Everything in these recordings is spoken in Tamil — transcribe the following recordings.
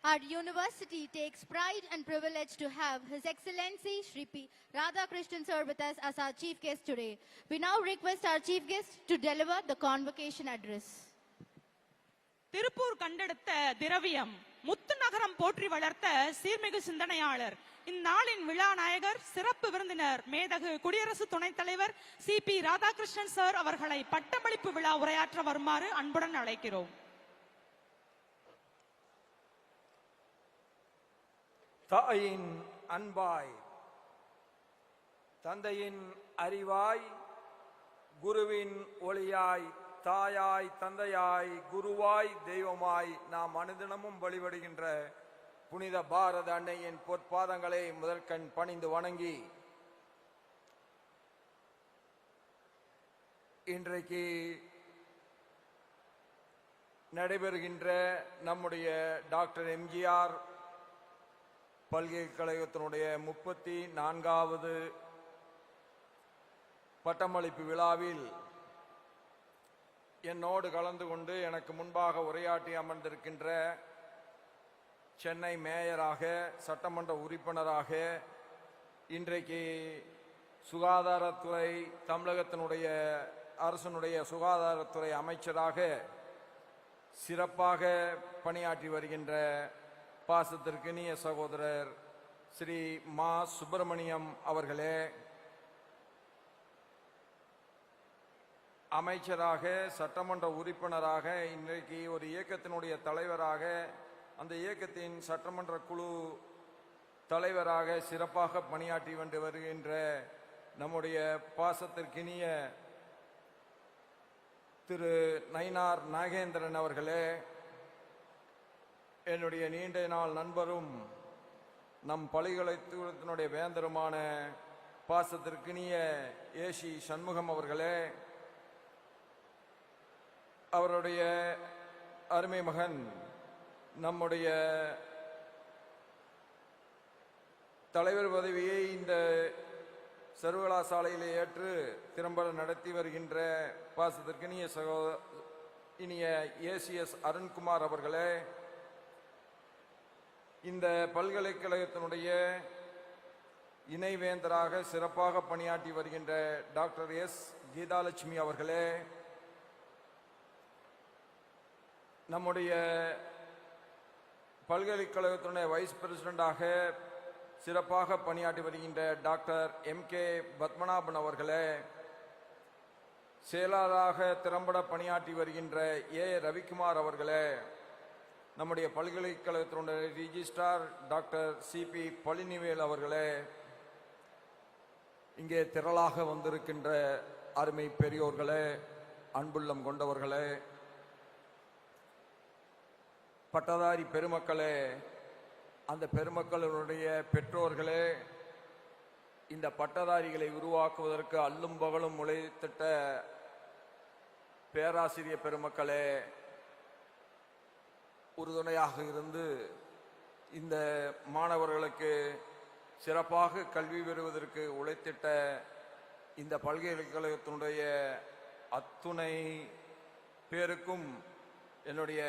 Our university takes pride and privilege to have His Excellency Shri P. Radhakrishnan sir with us as our chief guest today. We now request our chief guest to deliver the convocation address. Tiruppur கண்டெடுத்த திரவியம், முத்து நகரம் போற்றி வளர்த்த சீர்மிகு சிந்தனையாளர், இந்நாளின் விழா நாயகர், சிறப்பு விருந்தினர் மேதகு குடியரசு துணைத் தலைவர் CP ராதாகிருஷ்ணன் சார் அவர்களை பட்டமளிப்பு விழா உரையாற்ற வருமாறு அன்புடன் அழைக்கிறோம். தாயின் அன்பாய், தந்தையின் அறிவாய், குருவின் ஒளியாய், தாயாய், தந்தையாய், குருவாய், தெய்வமாய் நாம் அனுதினமும் வழிபடுகின்ற புனித பாரத அன்னையின் பொற்பாதங்களை முதற்கண் பணிந்து வணங்கி, இன்றைக்கு நடைபெறுகின்ற நம்முடைய டாக்டர் எம்ஜிஆர் பல்கலைக்கழகத்தினுடைய 34வது பட்டமளிப்பு விழாவில் என்னோடு கலந்து கொண்டு எனக்கு முன்பாக உரையாற்றி அமர்ந்திருக்கின்ற சென்னை மேயராக, சட்டமன்ற உறுப்பினராக, இன்றைக்கு சுகாதாரத்துறை, தமிழகத்தினுடைய அரசனுடைய சுகாதாரத்துறை அமைச்சராக சிறப்பாக பணியாற்றி வருகின்ற பாசத்திற்கினிய சகோதரர் ஸ்ரீ மா சுப்பிரமணியம் அவர்களே, அமைச்சராக, சட்டமன்ற உறுப்பினராக, இன்றைக்கு ஒரு இயக்கத்தினுடைய தலைவராக, அந்த இயக்கத்தின் சட்டமன்ற குழு தலைவராக சிறப்பாக பணியாற்றி வந்து வருகின்ற நம்முடைய பாசத்திற்கினிய திரு நயினார் நாகேந்திரன் அவர்களே, என்னுடைய நீண்ட நாள் நண்பரும் நம் பல்கலைக்கழகத்தினுடைய வேந்தருமான பாசத்திற்கினிய ஏசி சண்முகம் அவர்களே, அவருடைய அருமை மகன் நம்முடைய தலைவர் பதவியை இந்த சர்வகலாசாலையில் ஏற்று திறம்பட நடத்தி வருகின்ற பாசத்திற்கினிய இனிய ஏசிஎஸ் அருண்குமார் அவர்களே, இந்த பல்கலைக்கழகத்தினுடைய இணைவேந்தராக சிறப்பாக பணியாற்றி வருகின்ற டாக்டர் எஸ் கீதாலட்சுமி அவர்களே, நம்முடைய பல்கலைக்கழகத்தினுடைய வைஸ் பிரசிடண்டாக சிறப்பாக பணியாற்றி வருகின்ற டாக்டர் MK பத்மநாபன் அவர்களே, செயலாளராக திறம்பட பணியாற்றி வருகின்ற A ரவிக்குமார் அவர்களே, நம்முடைய பல்கலைக்கழகத்தினுடைய ரிஜிஸ்ட்ரார் டாக்டர் CP பழனிவேல் அவர்களே, இங்கே திரளாக வந்திருக்கின்ற அருமை பெரியோர்களே, அன்புள்ளம் கொண்டவர்களே, பட்டதாரி பெருமக்களே, அந்த பெருமக்களுடைய பெற்றோர்களே, இந்த பட்டதாரிகளை உருவாக்குவதற்கு அல்லும் பகலும் உழைத்திட்ட பேராசிரியர் பெருமக்களே, உறுதுணையாக இருந்து இந்த மாணவர்களுக்கு சிறப்பாக கல்வி பெறுவதற்கு உழைத்திட்ட இந்த பல்கலைக்கழகத்தினுடைய அத்துணை பேருக்கும் என்னுடைய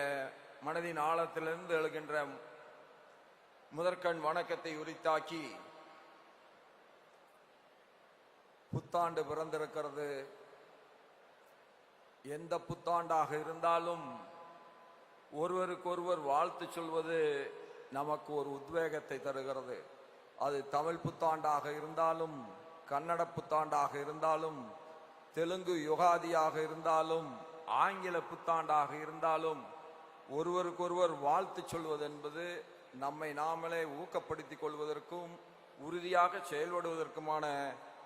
மனதின் ஆழத்திலிருந்து எழுகின்ற முதற்கண் வணக்கத்தை உரித்தாக்கி, புத்தாண்டு பிறந்திருக்கிறது. எந்த புத்தாண்டாக இருந்தாலும் ஒருவருக்கொருவர் வாழ்த்து சொல்வது நமக்கு ஒரு உத்வேகத்தை தருகிறது. அது தமிழ் புத்தாண்டாக இருந்தாலும், கன்னட புத்தாண்டாக இருந்தாலும், தெலுங்கு யுகாதியாக இருந்தாலும், ஆங்கில புத்தாண்டாக இருந்தாலும், ஒருவருக்கொருவர் வாழ்த்து சொல்வது என்பது நம்மை நாமளே ஊக்கப்படுத்திக் கொள்வதற்கும் உறுதியாக செயல்படுவதற்குமான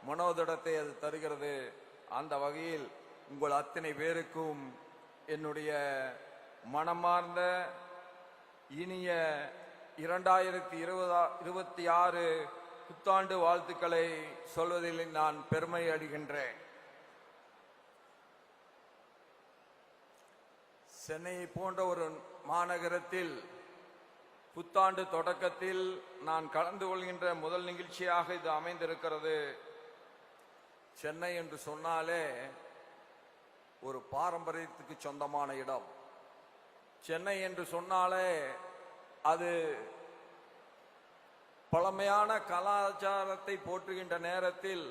மனோதிடத்தை அது தருகிறது. அந்த வகையில் உங்கள் அத்தனை பேருக்கும் என்னுடைய மனமார்ந்த இனிய 2026 புத்தாண்டு வாழ்த்துக்களை சொல்வதில் நான் பெருமை அடைகின்றேன். சென்னை போன்ற ஒரு மாநகரத்தில் புத்தாண்டு தொடக்கத்தில் நான் கலந்து கொள்கின்ற முதல் நிகழ்ச்சியாக இது அமைந்திருக்கிறது. சென்னை என்று சொன்னாலே ஒரு பாரம்பரியத்துக்கு சொந்தமான இடம். சென்னை என்று சொன்னாலே அது பழமையான கலாச்சாரத்தை போற்றுகின்ற நேரத்தில்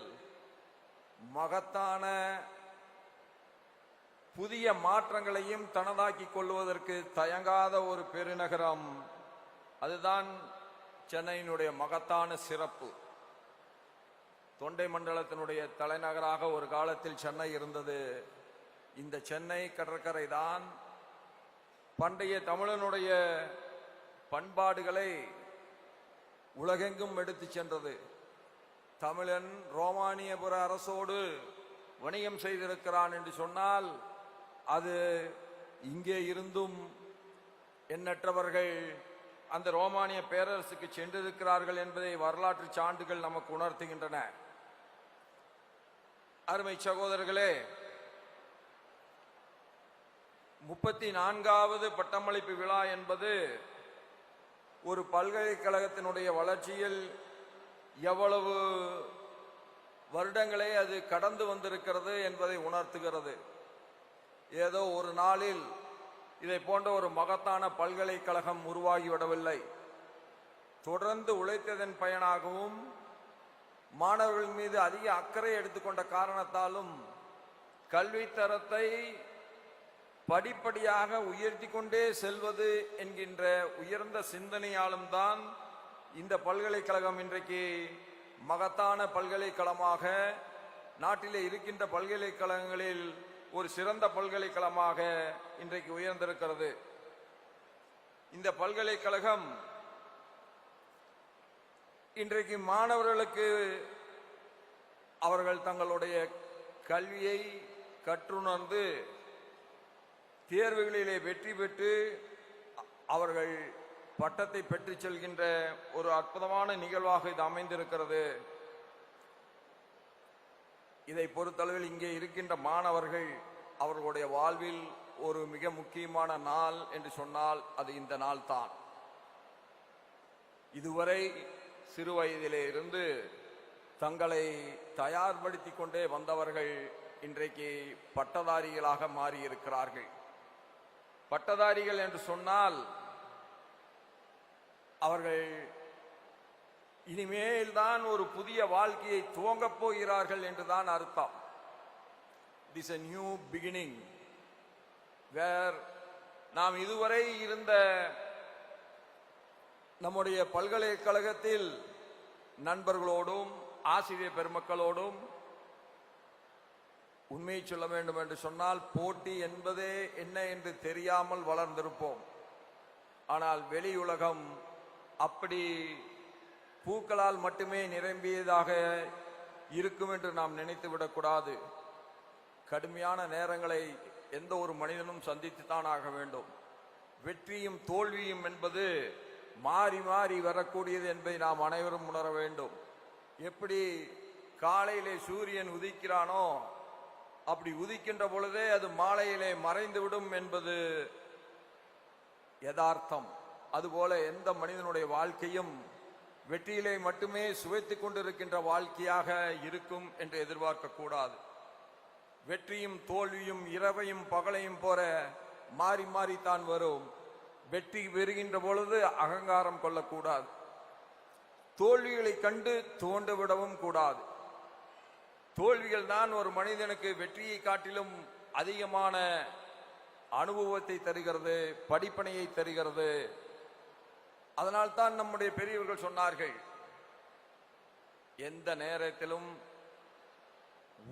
மகத்தான புதிய மாற்றங்களையும் தனதாக்கிக் கொள்வதற்கு தயங்காத ஒரு பெருநகரம். அதுதான் சென்னையினுடைய மகத்தான சிறப்பு. தொண்டை மண்டலத்தினுடைய தலைநகராக ஒரு காலத்தில் சென்னை இருந்தது. இந்த சென்னை கடற்கரை தான் பண்டைய தமிழனுடைய பண்பாடுகளை உலகெங்கும் எடுத்து சென்றது. தமிழன் ரோமானியபுர அரசோடு வணிகம் செய்திருக்கிறான் என்று சொன்னால் அது இங்கே இருந்தும் எண்ணற்றவர்கள் அந்த ரோமானிய பேரரசுக்கு சென்றிருக்கிறார்கள் என்பதை வரலாற்று சான்றுகள் நமக்கு உணர்த்துகின்றன. அருமை சகோதரர்களே, 34வது பட்டமளிப்பு விழா என்பது ஒரு பல்கலைக்கழகத்தினுடைய வளர்ச்சியில் எவ்வளவு வருடங்களே அது கடந்து வந்திருக்கிறது என்பதை உணர்த்துகிறது. ஏதோ ஒரு நாளில் இதை போன்ற ஒரு மகத்தான பல்கலைக்கழகம் உருவாகிவிடவில்லை. தொடர்ந்து உழைத்ததன் பயனாகவும் மாணவர்கள் மீது அதிக அக்கறை எடுத்துக்கொண்ட காரணத்தாலும் கல்வி தரத்தை படிப்படியாக உயர்த்தி கொண்டே செல்வது என்கின்ற உயர்ந்த சிந்தனையாலும் தான் இந்த பல்கலைக்கழகம் இன்றைக்கு மகத்தான பல்கலைக்கழகமாக நாட்டிலே இருக்கின்ற பல்கலைக்கழகங்களில் ஒரு சிறந்த பல்கலைக்கழகமாக இன்றைக்கு உயர்ந்திருக்கிறது. இந்த பல்கலைக்கழகம் இன்றைக்கு மாணவர்களுக்கு அவர்கள் தங்களுடைய கல்வியை கற்றுணர்ந்து தேர்வுகளிலே வெற்றி பெற்று அவர்கள் பட்டத்தை பெற்று செல்கின்ற ஒரு அற்புதமான நிகழ்வாக இது அமைந்திருக்கிறது. இதை பொறுத்தளவில் இங்கே இருக்கின்ற மாணவர்கள் அவர்களுடைய வாழ்வில் ஒரு மிக முக்கியமான நாள் என்று சொன்னால் அது இந்த நாள் தான். இதுவரை சிறு வயதிலே இருந்து தங்களை தயார்படுத்தி கொண்டே வந்தவர்கள் இன்றைக்கு பட்டதாரிகளாக மாறியிருக்கிறார்கள். பட்டதாரிகள் என்று சொன்னால் அவர்கள் இனிமேல் தான் ஒரு புதிய வாழ்க்கையை துவங்கப் போகிறார்கள் என்றுதான் அர்த்தம். It is a new beginning where நாம் இதுவரை இருந்த நம்முடைய பல்கலைக்கழகத்தில் நண்பர்களோடும் ஆசிரியர் பெருமக்களோடும் உண்மையை சொல்ல வேண்டும் என்று சொன்னால் போட்டி என்பதே என்ன என்று தெரியாமல் வளர்ந்திருப்போம். ஆனால் வெளி உலகம் அப்படி பூக்களால் மட்டுமே நிரம்பியதாக இருக்கும் என்று நாம் நினைத்து விடக்கூடாது. கடுமையான நேரங்களை எந்த ஒரு மனிதனும் சந்தித்துத்தான் ஆக வேண்டும். வெற்றியும் தோல்வியும் என்பது மாறி மாறி வரக்கூடியது என்பதை நாம் அனைவரும் உணர வேண்டும். எப்படி காலையிலே சூரியன் உதிக்கிறானோ அப்படி உதிக்கின்ற பொழுதே அது மாலையிலே மறைந்துவிடும் என்பது யதார்த்தம். அதுபோல எந்த மனிதனுடைய வாழ்க்கையும் வெற்றியிலே மட்டுமே சுவைத்துக் கொண்டிருக்கின்ற வாழ்க்கையாக இருக்கும் என்று எதிர்பார்க்க கூடாது. வெற்றியும் தோல்வியும் இரவையும் பகலையும் போல மாறி மாறித்தான் வரும். வெற்றி பெறுகின்ற பொழுது அகங்காரம் கொள்ளக்கூடாது. தோல்விகளை கண்டு துவண்டு விடவும் கூடாது. தோல்விகள் தான் ஒரு மனிதனுக்கு வெற்றியை காட்டிலும் அதிகமான அனுபவத்தை தருகிறது, படிப்பனையை தருகிறது. அதனால் தான் நம்முடைய பெரியவர்கள் சொன்னார்கள், எந்த நேரத்திலும்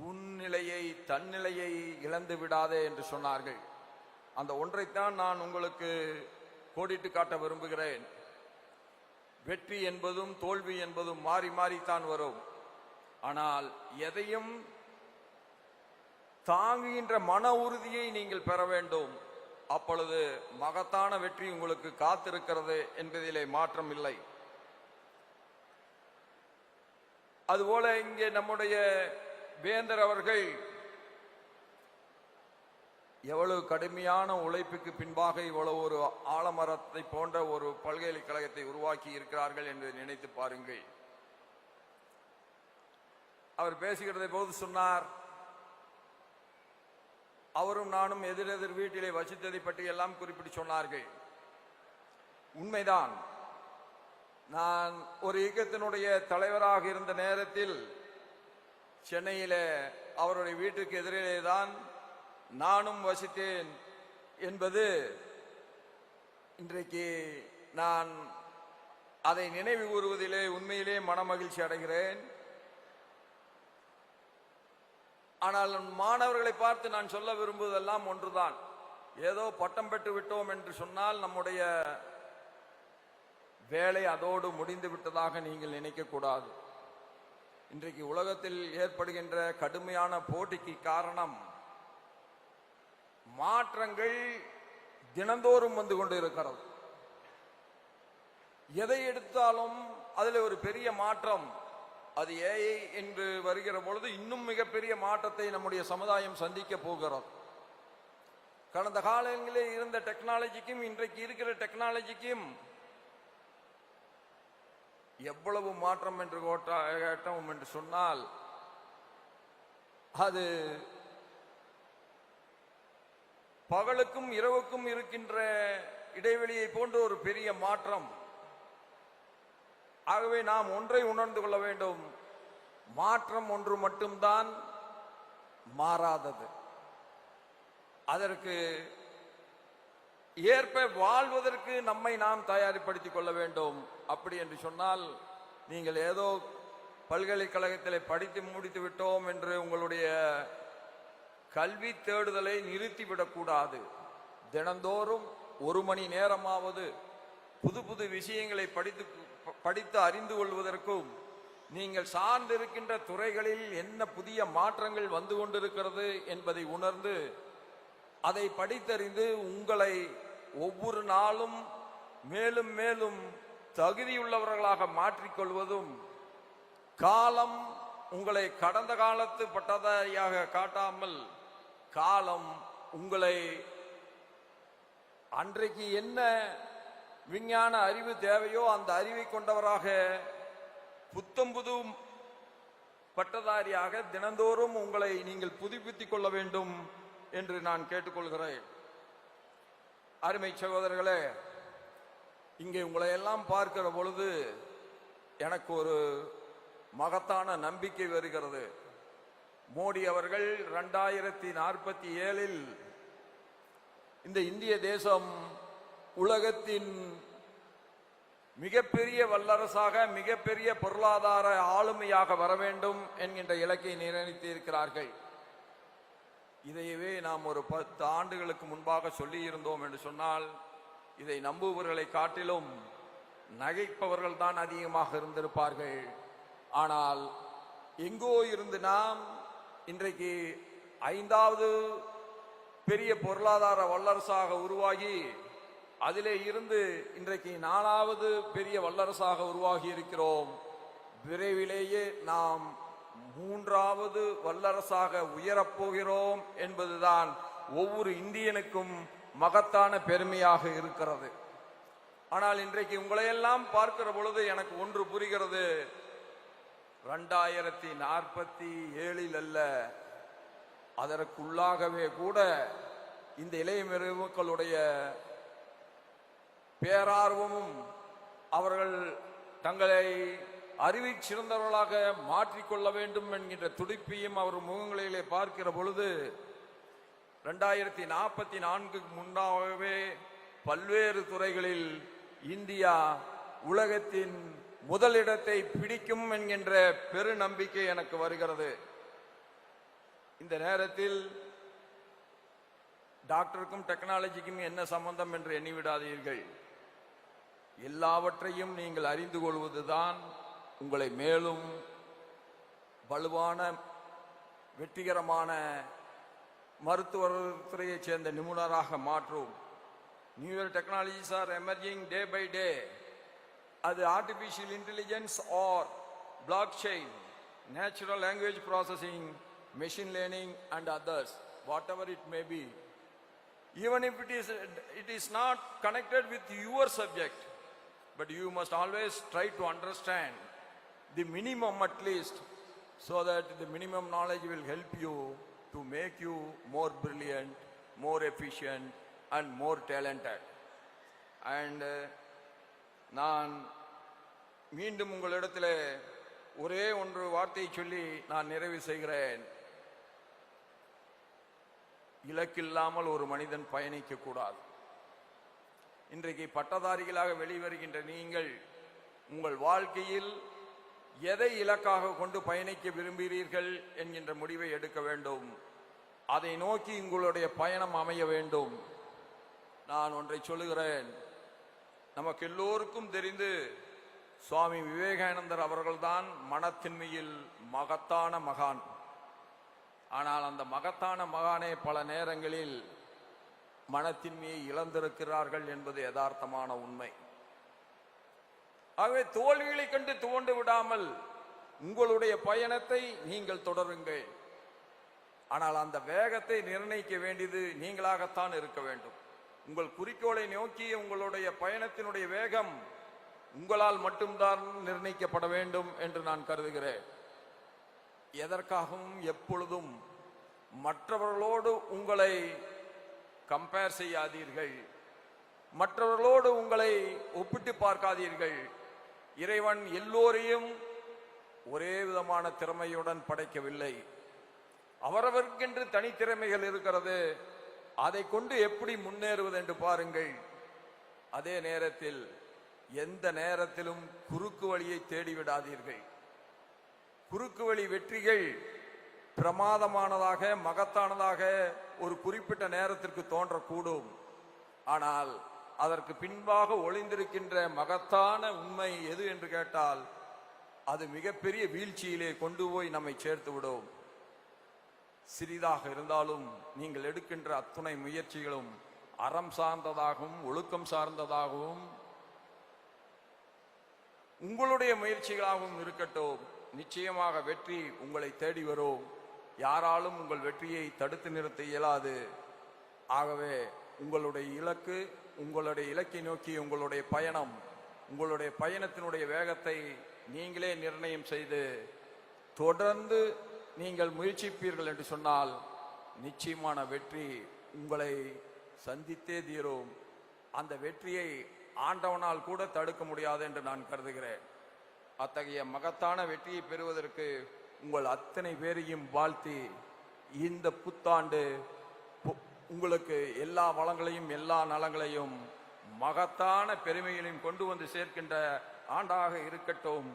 உன் நிலையை தன்னிலையை இழந்து விடாதே என்று சொன்னார்கள். அந்த ஒன்றைத்தான் நான் உங்களுக்கு கோடிட்டு காட்ட விரும்புகிறேன். வெற்றி என்பதும் தோல்வி என்பதும் மாறி மாறித்தான் வரும். ஆனால் எதையும் தாங்குகின்ற மன உறுதியை நீங்கள் பெற வேண்டும். அப்பொழுது மகத்தான வெற்றி உங்களுக்கு காத்திருக்கிறது என்பதிலே மாற்றம் இல்லை. அதுபோல இங்கே நம்முடைய வேந்தர் அவர்கள் எவ்வளவு கடுமையான உழைப்புக்கு பின்பாக இவ்வளவு ஒரு ஆலமரத்தை போன்ற ஒரு பல்கலைக்கழகத்தை உருவாக்கி இருக்கிறார்கள் என்று நினைத்து பாருங்கள். அவர் பேசுகிறதை போது சொன்னார், அவரும் நானும் எதிரெதிர் வீட்டிலே வசித்ததை பற்றி எல்லாம் குறிப்பிட்டு சொன்னார்கள். உண்மைதான். நான் ஒரு இயக்கத்தினுடைய தலைவராக இருந்த நேரத்தில் சென்னையில அவருடைய வீட்டுக்கு எதிரிலே தான் நானும் வசித்தேன் என்பது இன்றைக்கு நான் அதை நினைவு கூறுவதிலே உண்மையிலே மனமகிழ்ச்சி அடைகிறேன். ஆனால் மாணவர்களை பார்த்து நான் சொல்ல விரும்புவதெல்லாம் ஒன்றுதான். ஏதோ பட்டம் பெற்று விட்டோம் என்று சொன்னால் நம்முடைய வேலை அதோடு முடிந்து விட்டதாக நீங்கள் நினைக்கக்கூடாது. இன்றைக்கு உலகத்தில் ஏற்படுகின்ற கடுமையான போட்டிக்கு காரணம் மாற்றங்கள் தினந்தோறும் வந்து கொண்டு இருக்கிறது. எதை எடுத்தாலும் அதில் ஒரு பெரிய மாற்றம். அது ஏஐ என்று வருகிற பொழுது இன்னும் மிகப்பெரிய மாற்றத்தை நம்முடைய சமுதாயம் சந்திக்க போகிறது. கடந்த காலங்களில் இருந்த டெக்னாலஜிக்கும் இன்றைக்கு இருக்கிற டெக்னாலஜிக்கும் எவ்வளவு மாற்றம் என்று கேட்டோம் என்று சொன்னால் அது பகலுக்கும் இரவுக்கும் இருக்கின்ற இடைவெளியை போன்ற ஒரு பெரிய மாற்றம். ஆகவே நாம் ஒன்றை உணர்ந்து கொள்ள வேண்டும், மாற்றம் ஒன்று மட்டும்தான் மாறாதது. அதற்கு ஏற்ப வாழ்வதற்கு நம்மை நாம் தயார்படுத்திக் கொள்ள வேண்டும். அப்படி என்று சொன்னால் நீங்கள் ஏதோ பல்கலைக்கழகத்தில் படித்து முடித்து விட்டோம் என்று உங்களுடைய கல்வி தேடுதலை நிறுத்திவிடக்கூடாது. தினந்தோறும் 1 மணி நேரமாவது புது புது விஷயங்களை படித்து அறிந்து கொள்வதற்கும் நீங்கள் சார்ந்திருக்கின்ற துறைகளில் என்ன புதிய மாற்றங்கள் வந்து கொண்டிருக்கிறது என்பதை உணர்ந்து அதை படித்தறிந்து உங்களை ஒவ்வொரு நாளும் மேலும் மேலும் தகுதியுள்ளவர்களாக மாற்றிக்கொள்வதும், காலம் உங்களை கடந்த காலத்து பட்டதாரியாக காட்டாமல் காலம் உங்களை அன்றைக்கு என்ன விஞ்ஞான அறிவு தேவையோ அந்த அறிவை கொண்டவராக புத்தம்புது பட்டதாரியாக தினந்தோறும் உங்களை நீங்கள் புதுப்பித்துக் கொள்ள வேண்டும் என்று நான் கேட்டுக்கொள்கிறேன். அருமை சகோதரர்களே, இங்கே உங்களை எல்லாம் பார்க்கிற பொழுது எனக்கு ஒரு மகத்தான நம்பிக்கை வருகிறது. மோடி அவர்கள் 2047 இந்த இந்திய தேசம் உலகத்தின் மிகப்பெரிய வல்லரசாக, மிகப்பெரிய பொருளாதார ஆளுமையாக வர வேண்டும் என்கின்ற இலக்கை நிர்ணயித்து இருக்கிறார்கள். இதையவே நாம் ஒரு 10 ஆண்டுகளுக்கு முன்பாக சொல்லி இருந்தோம் என்று சொன்னால் இதை நம்புபவர்களை காட்டிலும் நகைப்பவர்கள் தான் அதிகமாக இருந்திருப்பார்கள். ஆனால் எங்கோ இருந்து நாம் இன்றைக்கு 5வது பெரிய பொருளாதார வல்லரசாக உருவாகி அதிலே இருந்து இன்றைக்கு 4வது பெரிய வல்லரசாக உருவாகி இருக்கிறோம். விரைவிலேயே நாம் 3வது வல்லரசாக உயரப்போகிறோம் என்பதுதான் ஒவ்வொரு இந்தியனுக்கும் மகத்தான பெருமையாக இருக்கிறது. ஆனால் இன்றைக்கு உங்களையெல்லாம் பார்க்கிற பொழுது எனக்கு ஒன்று புரிகிறது. 2047 அல்ல, அதற்குள்ளாகவே கூட இந்த இளைய மக்களுடைய பேரார்வமும் அவர்கள் தங்களை அறிவில் சிறந்தவர்களாக மாற்றிக்கொள்ள வேண்டும் என்கின்ற துடிப்பையும் அவர் முகங்களிலே பார்க்கிற பொழுது 2044 முன்னாகவே பல்வேறு துறைகளில் இந்தியா உலகத்தின் முதலிடத்தை பிடிக்கும் என்கின்ற பெரு நம்பிக்கை எனக்கு வருகிறது. இந்த நேரத்தில் டாக்டருக்கும் டெக்னாலஜிக்கும் என்ன சம்பந்தம் என்று எண்ணிவிடாதீர்கள். எல்லாவற்றையும் நீங்கள் அறிந்து கொள்வதுதான் உங்களை மேலும் வலுவான வெற்றிகரமான மருத்துவத்துறையைச் சேர்ந்த நிபுணராக மாற்றும். New technologies are emerging day by day. அது artificial intelligence or block chain, natural language processing, machine learning and others, whatever it may be. Even if it is not connected with your subject, but you must always try to understand the minimum at least, so that the minimum knowledge will help you to make you more brilliant, more efficient and more talented. And நான் மீண்டும் உங்களிடத்திலே ஒரே ஒன்று வார்த்தையை சொல்லி நான் நிறைவு செய்கிறேன். இலக்கில்லாமல் ஒரு மனிதன் பயணிக்க கூடாது. இன்றைக்கு பட்டதாரிகளாக வெளிவருகின்ற நீங்கள் உங்கள் வாழ்க்கையில் எதை இலக்காக கொண்டு பயணிக்க விரும்புகிறீர்கள் என்கின்ற முடிவை எடுக்க வேண்டும். அதை நோக்கி உங்களுடைய பயணம் அமைய வேண்டும். நான் ஒன்றை சொல்லுகிறேன். நமக்கு எல்லோருக்கும் தெரிந்து சுவாமி விவேகானந்தர் அவர்கள்தான் மனத்தின்மையில் மகத்தான மகான். ஆனால் அந்த மகத்தான மகானே பல நேரங்களில் மனத்தின்மையை இழந்திருக்கிறார்கள் என்பது யதார்த்தமான உண்மை. ஆகவே தோல்விகளை கண்டு துவண்டு விடாமல் உங்களுடைய பயணத்தை நீங்கள் தொடருங்கள். ஆனால் அந்த வேகத்தை நிர்ணயிக்க வேண்டியது நீங்களாகத்தான் இருக்க வேண்டும். உங்கள் குறிக்கோளை நோக்கி உங்களுடைய பயணத்தினுடைய வேகம் உங்களால் மட்டும்தான் நிர்ணயிக்கப்பட வேண்டும் என்று நான் கருதுகிறேன். எதற்காகவும் எப்பொழுதும் மற்றவர்களோடு உங்களை கம்பேர் செய்யாதீர்கள். மற்றவர்களோடு உங்களை ஒப்பிட்டு பார்க்காதீர்கள். இறைவன் எல்லோரையும் ஒரே விதமான திறமையுடன் படைக்கவில்லை. அவரவர்க்கென்று தனித்திறமைகள் இருக்கிறது. அதை கொண்டு எப்படி முன்னேறுவது என்று பாருங்கள். அதே நேரத்தில் எந்த நேரத்திலும் குறுக்கு வழியை தேடிவிடாதீர்கள். குறுக்கு வழி வெற்றிகள் பிரமாதமானதாக மகத்தானதாக ஒரு குறிப்பிட்ட நேரத்திற்கு தோன்றக்கூடும். ஆனால் அதற்கு பின்பாக ஒளிந்திருக்கின்ற மகத்தான உண்மை எது என்று கேட்டால் அது மிகப்பெரிய வீழ்ச்சியிலே கொண்டு போய் நம்மை சேர்த்து விடும். சிறிதாக இருந்தாலும் நீங்கள் எடுக்கின்ற அத்துணை முயற்சிகளும் அறம் சார்ந்ததாகவும் ஒழுக்கம் சார்ந்ததாகவும் உங்களுடைய முயற்சிகளாகவும் இருக்கட்டும். நிச்சயமாக வெற்றி உங்களை தேடி வரும். யாராலும் உங்கள் வெற்றியை தடுத்து நிறுத்த இயலாது. ஆகவே உங்களுடைய இலக்கு, உங்களுடைய இலக்கை நோக்கி உங்களுடைய பயணம், உங்களுடைய பயணத்தினுடைய வேகத்தை நீங்களே நிர்ணயம் செய்து தொடர்ந்து நீங்கள் முயற்சிப்பீர்கள் என்று சொன்னால் நிச்சயமான வெற்றி உங்களை சந்தித்தே தீரும். அந்த வெற்றியை ஆண்டவனால் கூட தடுக்க முடியாது என்று நான் கருதுகிறேன். அத்தகைய மகத்தான வெற்றியை பெறுவதற்கு உங்கள் அத்தனை பேரையும் வாழ்த்தி இந்த புத்தாண்டு உங்களுக்கு எல்லா வளங்களையும் எல்லா நலங்களையும் மகத்தான பெருமைகளையும் கொண்டு வந்து சேர்க்கின்ற ஆண்டாக இருக்கட்டும்.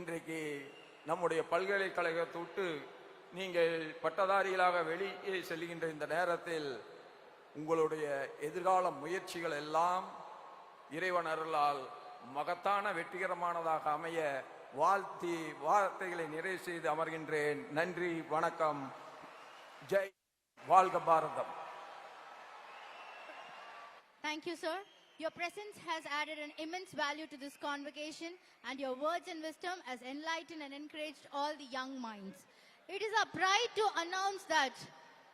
இன்றைக்கு நம்முடைய பல்கலைக்கழகத்தை விட்டு நீங்கள் பட்டதாரிகளாக வெளியே செல்கின்ற இந்த நேரத்தில் உங்களுடைய எதிர்கால முயற்சிகள் எல்லாம் இறைவன் அருளால் மகத்தான வெற்றிகரமானதாக அமைய வாழ்த்தி வார்த்தைகளை நிறைவு செய்து அமர்கின்றேன். நன்றி, வணக்கம். ஜெய், வாழ்க பாரதம். Thank you, sir. Your presence has added an immense value to this convocation, and your words and wisdom has enlightened and encouraged all the young minds. It is our pride to announce that